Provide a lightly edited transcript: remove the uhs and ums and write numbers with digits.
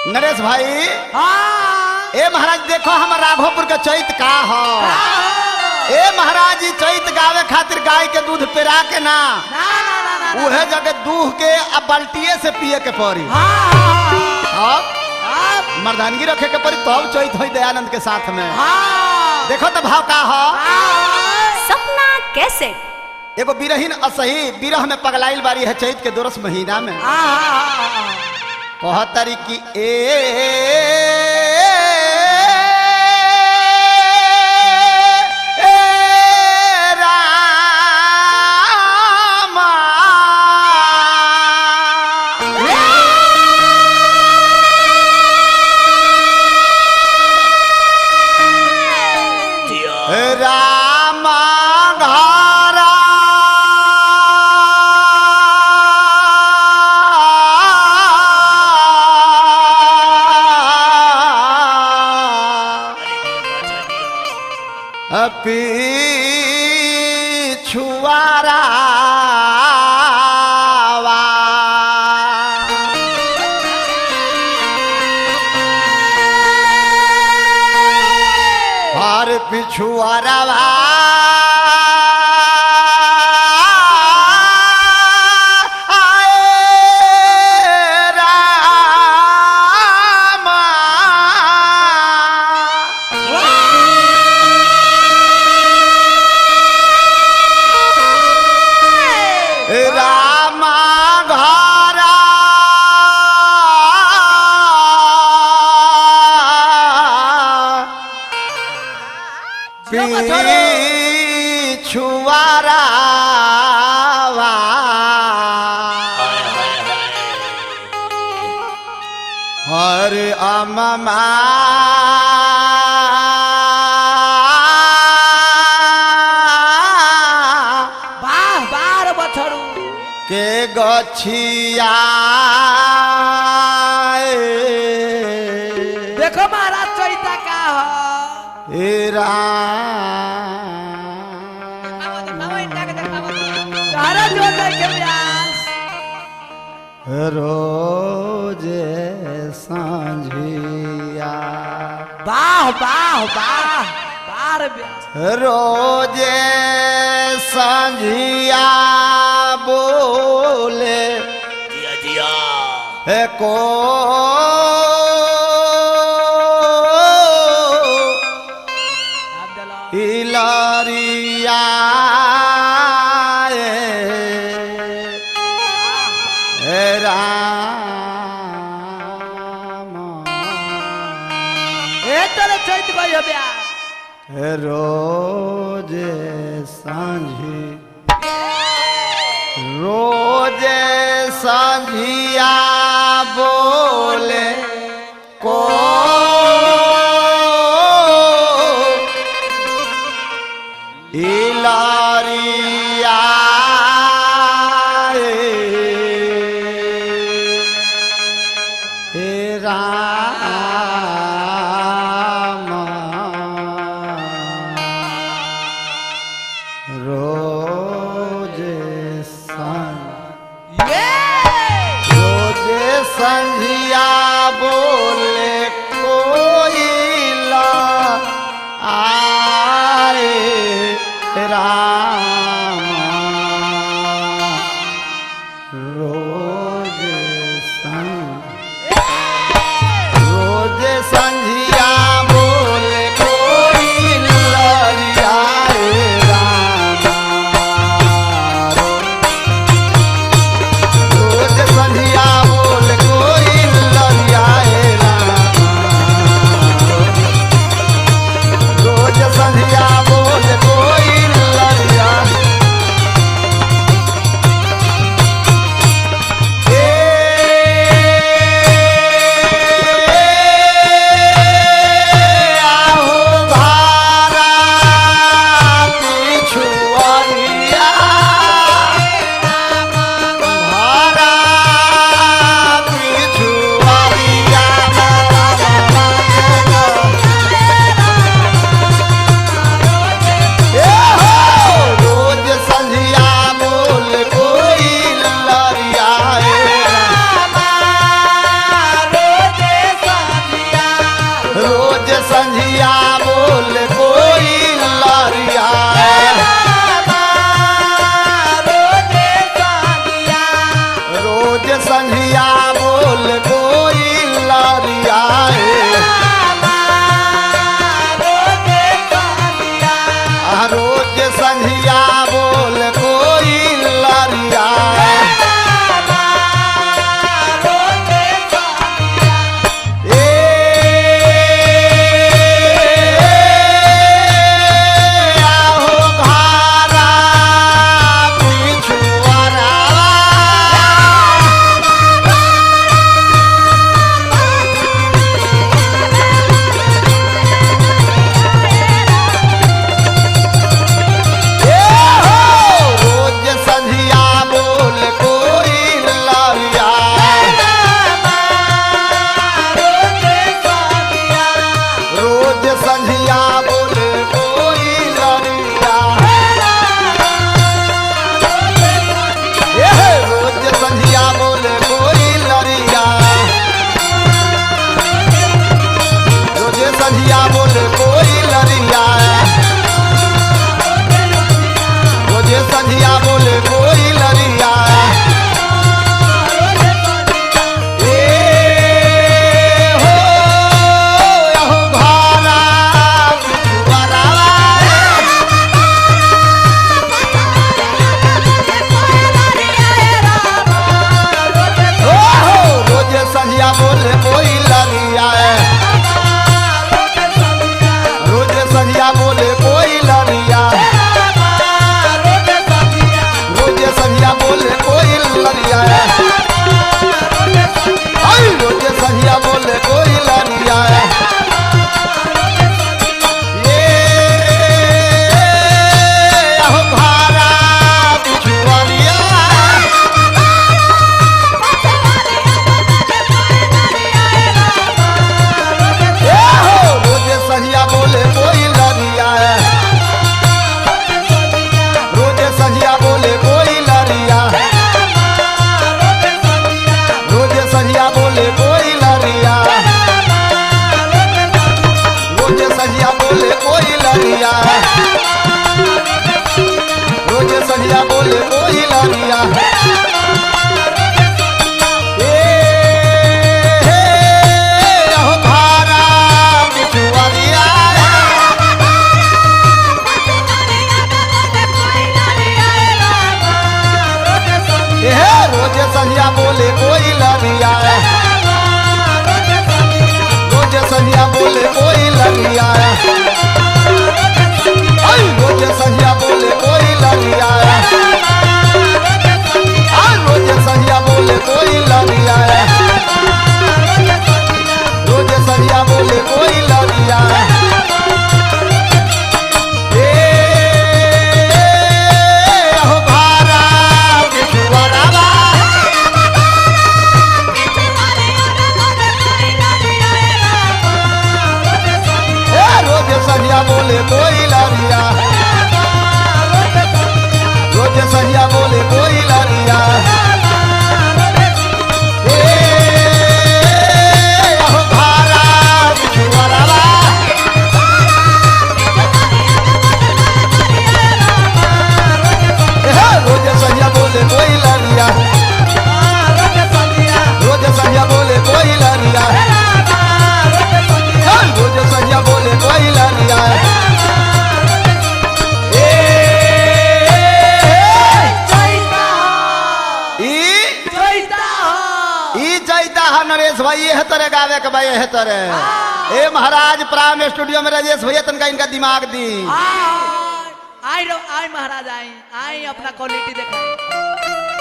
नरेश भाई। हाँ ए महाराज देखो हम राघोपुर के चैत का हो। ए महाराज जी चैत गावे खातिर गाय के दूध पेरा के ना उहे जगह दूह के अब बाल्टिए से पिए के पड़ी। अब मर्दानगी रखे के पड़ी तब चैत हो दयानंद के साथ में। देखो तो भाव का हो। सपना कैसे एगो बिरहीन असही बिरह में पगलाइल बारी है चैत के दोरस महीना में। कहतरी की पिछुआरा हर पिछुआरा छुआरा हर अम्मा बार बछड़ू के गछिया देखो महाराज चैता का हो। रोजे सांझिया वाह वाह वाह बार रोजे सांझिया बोले जिया जिया है को इलारिया चैत गई रोजे सांझी रोजे सांझिया बोले को इलारिया संझिया बोले कोई ला आए राम रोज रोज संझिया बोल कोई लरिया रोज संझिया बोल कोई लरिया संझिया बोले कोई लरिया रोज संझिया बोले कोई लरिया रोज संझिया बोले कोई लरिया संझिया बोले कोई लरिया रोज संझिया बोले कोई लरिया भारा बिछुआरिया रोज संझिया बोले कोई लरिया रोज संझिया बोले कोई लरिया रोज संझिया बोले कोई लरिया रोज संझिया बोले कोई लरिया रोज संझिया बोले कोई लरिया भारा बिछुआरिया रोज संझिया बोले कोई लरिया रोज संझिया बोले कोई लरिया रोज संझिया बोले कोई लरिया रोज संझिया बोले कोई लरिया रोज संझिया बोले कोई लरिया संझिया बोले कोई लरिया रोज संझिया बोले कोई लरिया भारा बिछुआरा रोज संझिया बोले कोई लरिया रोज संझिया बोले कोई लरिया रोज संझिया बोले कोई लरिया नरेश भाई ये तरह गावे के भाई ये तरह ए महाराज प्राम स्टूडियो में राजेश भैया तनका इनका दिमाग दी आई महाराज आई अपना क्वालिटी दिखाई